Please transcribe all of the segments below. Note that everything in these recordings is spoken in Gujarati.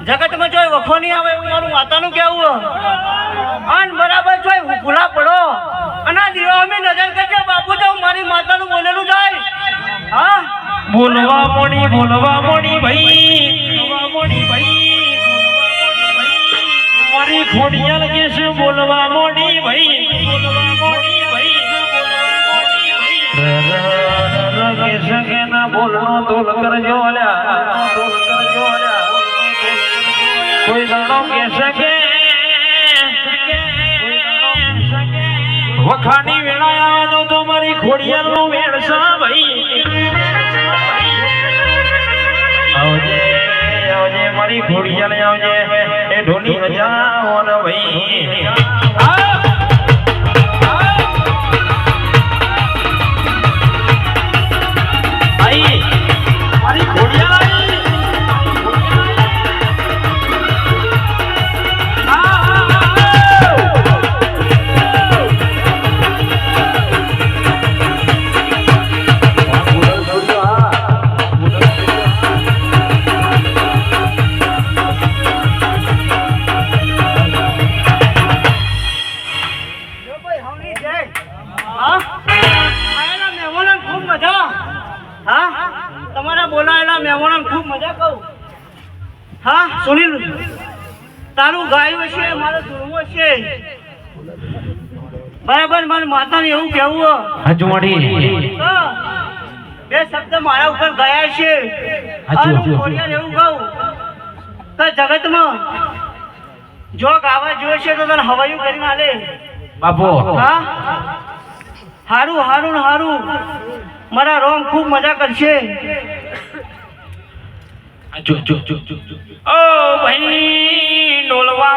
જગતમાં જોઈ વખો નહીં આવે એવું મારું માતાનું કેવું અન બરાબર જોઈ ભૂલા પડો અને દીવા અમે નજર કરજે બાપુ તો મારી માતાનું બોલેલું જાય હા બોલવા મોડી ભાઈ મારી ખોડિયાલ કે છે બોલવા મોડી ભાઈ કે સકે ના બોલનો તોલ કરજો અલ્યા કોઈ દાડો કે સકે વખાની વેળા આવે તો મારી ખોડિયાલ નો વેણસા ભાઈ આવજે મારી ખોડિયાલ આવજે એ ઢોલી રજાઓ ને ભાઈ મારી ખોડિયાલ તમારા બોલાયેલા મહેમાનો ખૂબ મજા કહું હા સુનિલ તારું ગાયું છે મારો ધૂળવો છે બરાબર મારી માતાને એવું કહેવું બે શબ્દ મારા ઉપર ગયા છે એવું કહું તો જગતમાં જો ગાવા જોઈએ છે તો તને હવાયું કરીને હાલે બાપુ હા હારું મારા રોમ ખૂબ મજા કરશે ઓ ભાઈ ડોલવા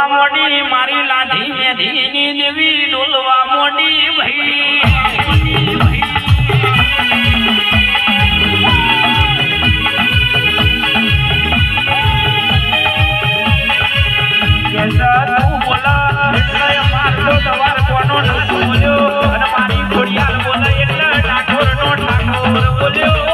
મોડી મારી લાધી મેધીની દેવી ડોલવા મોડી ભાઈ બોલા એટલે મારતો તમાર કોનો બોલ્યો અને મારી ખોડિયાલ બોલે એટલે ઠાકોર નો ઠાકોર બોલ્યો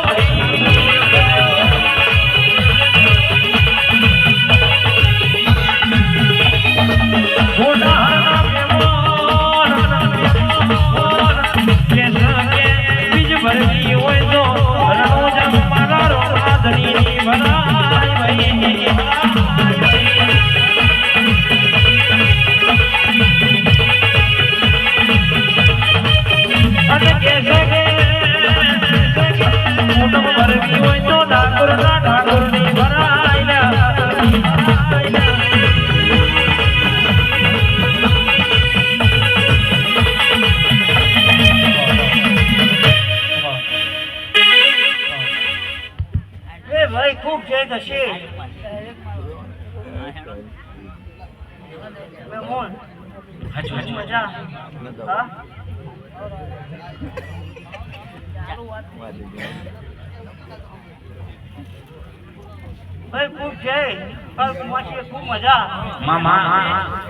ભરતી હોય તો રણો જમ મારા રોમા ધણીની ભરાય ભાઈ અને કે મોટો ભરતી હોય તો ઠાકોરની ભરાય ભાઈ ખૂબ જય થશે મજા હા ભાઈ ખૂબ જય માસી ખૂબ મજા મામા